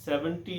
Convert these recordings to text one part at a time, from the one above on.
70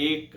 1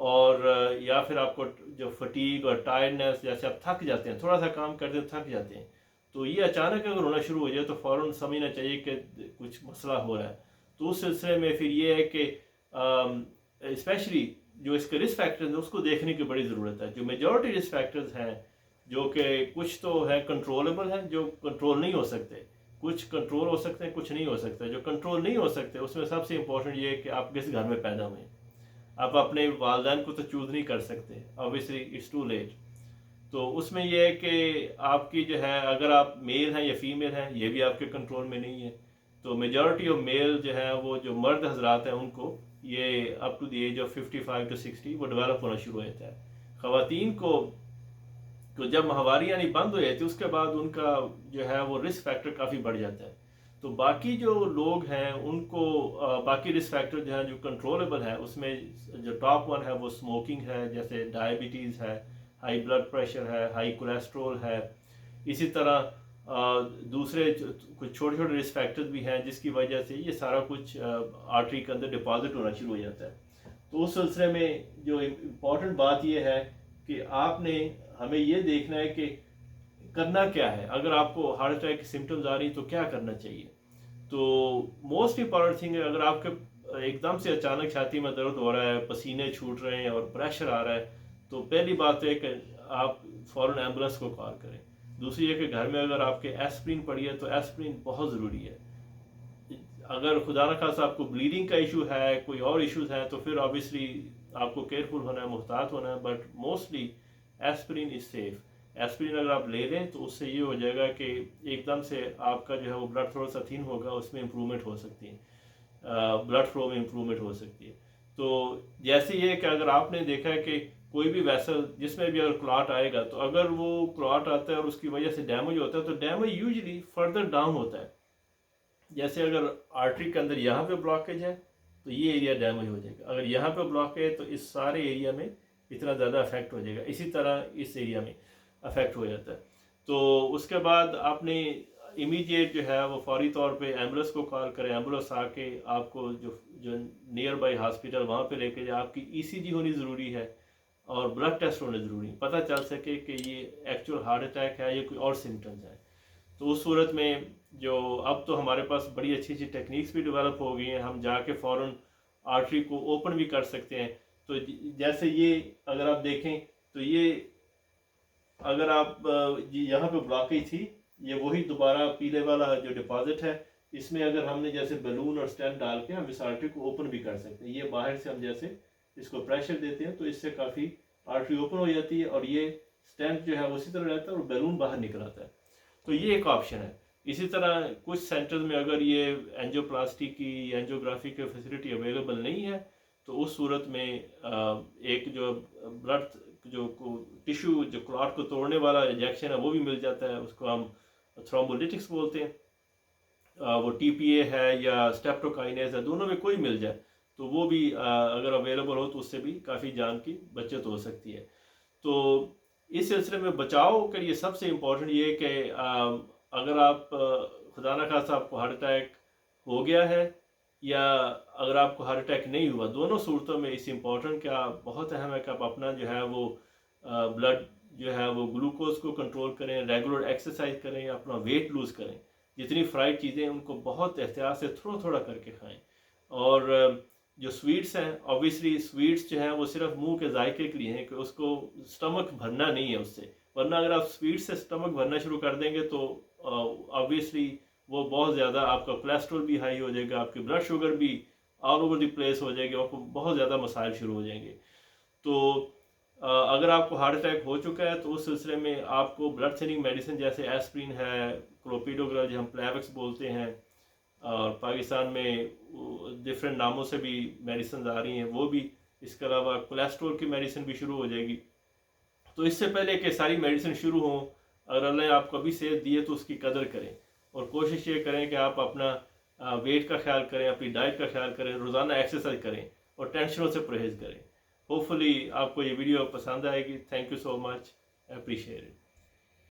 اور یا پھر آپ کو جو فٹیگ اور ٹائرڈنیس، جیسے آپ تھک جاتے ہیں، تھوڑا سا کام کرتے ہیں تھک جاتے ہیں، تو یہ اچانک اگر ہونا شروع ہو جائے تو فوراً سمجھنا چاہیے کہ کچھ مسئلہ ہو رہا ہے. تو اس سلسلے میں پھر یہ ہے کہ اسپیشلی جو اس کے رسک فیکٹرز ہیں اس کو دیکھنے کی بڑی ضرورت ہے. جو میجورٹی رسک فیکٹرز ہیں، جو کہ کچھ تو ہے کنٹرولبل ہیں، جو کنٹرول نہیں ہو سکتے، کچھ کنٹرول ہو سکتے ہیں، کچھ نہیں ہو سکتے. جو کنٹرول نہیں ہو سکتے اس میں سب سے امپورٹنٹ یہ ہے کہ آپ کس گھر میں پیدا ہوئے. آپ اپنے والدین کو تو چوز نہیں کر سکتے، obviously it's too late. تو اس میں یہ ہے کہ آپ کی جو ہے، اگر آپ میل ہیں یا فیمیل ہیں، یہ بھی آپ کے کنٹرول میں نہیں ہے. تو میجورٹی آف میل جو ہے، وہ جو مرد حضرات ہیں، ان کو یہ up to the age of 55 to 60 وہ ڈیولپ ہونا شروع ہو جاتا ہے. خواتین کو جب ماہواری یعنی بند ہو جاتی ہے، اس کے بعد ان کا جو ہے وہ رسک فیکٹر کافی بڑھ جاتا ہے. تو باقی جو لوگ ہیں ان کو باقی رسک فیکٹر جو ہیں جو کنٹرولبل ہیں، اس میں جو ٹاپ ون ہے وہ اسموکنگ ہے، جیسے ڈائبٹیز ہے، ہائی بلڈ پریشر ہے، ہائی کولیسٹرول ہے. اسی طرح دوسرے کچھ چھوٹے چھوٹے رسک فیکٹرز بھی ہیں جس کی وجہ سے یہ سارا کچھ آرٹری کے اندر ڈپازٹ ہونا شروع ہو جاتا ہے. تو اس سلسلے میں جو امپورٹنٹ بات یہ ہے کہ آپ نے ہمیں یہ دیکھنا ہے کہ کرنا کیا ہے. اگر آپ کو ہارٹ اٹیک کی سمٹمز آ رہی تو کیا کرنا چاہیے. تو موسٹ امپورٹنٹ تھنگ ہے، اگر آپ کے ایک دم سے اچانک چھاتی میں درد ہو رہا ہے، پسینے چھوٹ رہے ہیں اور پریشر آ رہا ہے، تو پہلی بات ہے کہ آپ فوراً ایمبولینس کو کال کریں. دوسری یہ کہ گھر میں اگر آپ کے ایسپرین پڑی ہے تو ایسپرین بہت ضروری ہے. اگر خدا نخواستہ آپ کو بلیڈنگ کا ایشو ہے، کوئی اور ایشوز ہیں، تو پھر آبویسلی آپ کو کیئرفل ہونا ہے، محتاط ہونا ہے. But mostly aspirin is safe. Aspirin اگر آپ لے لیں تو اس سے یہ ہو جائے گا کہ ایک دم سے آپ کا جو ہے وہ بلڈ تھوڑا سا تھن ہوگا، اس میں امپرومنٹ ہو سکتی ہے، بلڈ فلو میں امپرومنٹ ہو سکتی ہے. تو جیسے یہ کہ اگر آپ نے دیکھا ہے کہ کوئی بھی ویسل جس میں بھی اگر کلاٹ آئے گا، تو اگر وہ کلاٹ آتا ہے اور اس کی وجہ سے ڈیمیج ہوتا ہے، تو ڈیمیج یوزلی فردر ڈاؤن ہوتا ہے. جیسے اگر آرٹری کے اندر یہاں پہ بلاکیج ہے تو یہ ایریا ڈیمیج ہو جائے گا. اگر یہاں پہ بلاکیج ہے تو اس سارے ایریا میں اتنا زیادہ افیکٹ ہو جائے گا. اسی طرح اس ایریا میں افیکٹ ہو جاتا ہے. تو اس کے بعد آپ نے امیڈیٹ جو ہے وہ فوری طور پہ ایمبولینس کو کال کریں. ایمبولینس آ کے آپ کو جو نیئر بائی ہاسپٹل وہاں پہ لے کے جائے. آپ کی ای سی جی ہونی ضروری ہے اور بلڈ ٹیسٹ ہونے ضروری ہے، پتہ چل سکے کہ یہ ایکچوئل ہارٹ اٹیک ہے یا کوئی اور سمٹمز ہیں. تو اس صورت میں جو اب تو ہمارے پاس بڑی اچھی اچھی ٹیکنیکس بھی ڈیولپ ہو گئی ہیں، ہم جا کے فوراً آرٹری کو اوپن بھی کر سکتے ہیں. تو جیسے یہ اگر آپ دیکھیں تو یہ اگر آپ یہاں پہ بلاکیج تھی، یہ وہی دوبارہ پیلے والا جو ڈپازٹ ہے، اس میں اگر ہم نے جیسے بیلون اور اسٹینٹ ڈال کے ہم اس آرٹری کو اوپن بھی کر سکتے ہیں. یہ باہر سے ہم جیسے اس کو پریشر دیتے ہیں تو اس سے کافی آرٹری اوپن ہو جاتی ہے اور یہ اسٹینٹ جو ہے اسی طرح رہتا ہے اور بیلون باہر نکل آتا ہے. تو یہ ایک آپشن ہے. اسی طرح کچھ سینٹرز میں اگر یہ اینجیوپلاسٹی کی اینجیوگرافی کی فیسلٹی اویلیبل نہیں ہے تو اس صورت میں ایک جو بلڈ جو ٹیشو جو کلاٹ کو توڑنے والا انجیکشن ہے وہ بھی مل جاتا ہے. اس کو ہم تھرومبولیٹکس بولتے ہیں. وہ ٹی پی اے ہے یا اسٹیپٹوکائنیز ہے، دونوں میں کوئی مل جائے تو وہ بھی اگر اویلیبل ہو تو اس سے بھی کافی جان کی بچت ہو سکتی ہے. تو اس سلسلے میں بچاؤ کے لیے سب سے امپورٹنٹ یہ کہ اگر آپ خدا نخواستہ آپ کو ہارٹ اٹیک ہو گیا ہے یا اگر آپ کو ہارٹ اٹیک نہیں ہوا، دونوں صورتوں میں اس امپورٹنٹ کیا بہت اہم ہے کہ آپ اپنا جو ہے وہ بلڈ جو ہے وہ گلوکوز کو کنٹرول کریں، ریگولر ایکسرسائز کریں، اپنا ویٹ لوز کریں. جتنی فرائڈ چیزیں ان کو بہت احتیاط سے تھوڑا تھوڑا کر کے کھائیں. اور جو سویٹس ہیں، اوبیسلی سویٹس جو ہیں وہ صرف منہ کے ذائقے کے لیے ہیں کہ اس کو سٹمک بھرنا نہیں ہے اس سے. ورنہ اگر آپ سویٹ سے سٹمک بھرنا شروع کر دیں گے تو اوبیسلی وہ بہت زیادہ آپ کا کولیسٹرول بھی ہائی ہو جائے گا، آپ کی بلڈ شوگر بھی آل اوور دی پلیس ہو جائے گی، آپ کو بہت زیادہ مسائل شروع ہو جائیں گے. تو اگر آپ کو ہارٹ اٹیک ہو چکا ہے تو اس سلسلے میں آپ کو بلڈ تھننگ میڈیسن جیسے ایسپرین ہے، کلوپیڈوگرل جو ہم پلیوکس بولتے ہیں، اور پاکستان میں ڈفرینٹ ناموں سے بھی میڈیسنز آ رہی ہیں وہ بھی. اس کے علاوہ کولیسٹرول کی میڈیسن بھی شروع ہو جائے گی. تو اس سے پہلے کہ ساری میڈیسن شروع ہوں، اگر اللہ نے آپ کو ابھی صحت دی ہے تو اس کی قدر کریں اور کوشش یہ کریں کہ آپ اپنا ویٹ کا خیال کریں، اپنی ڈائٹ کا خیال کریں، روزانہ ایکسرسائز کریں اور ٹینشنوں سے پرہیز کریں. ہوپ فلی آپ کو یہ ویڈیو پسند آئے گی. Thank you so much, appreciate it.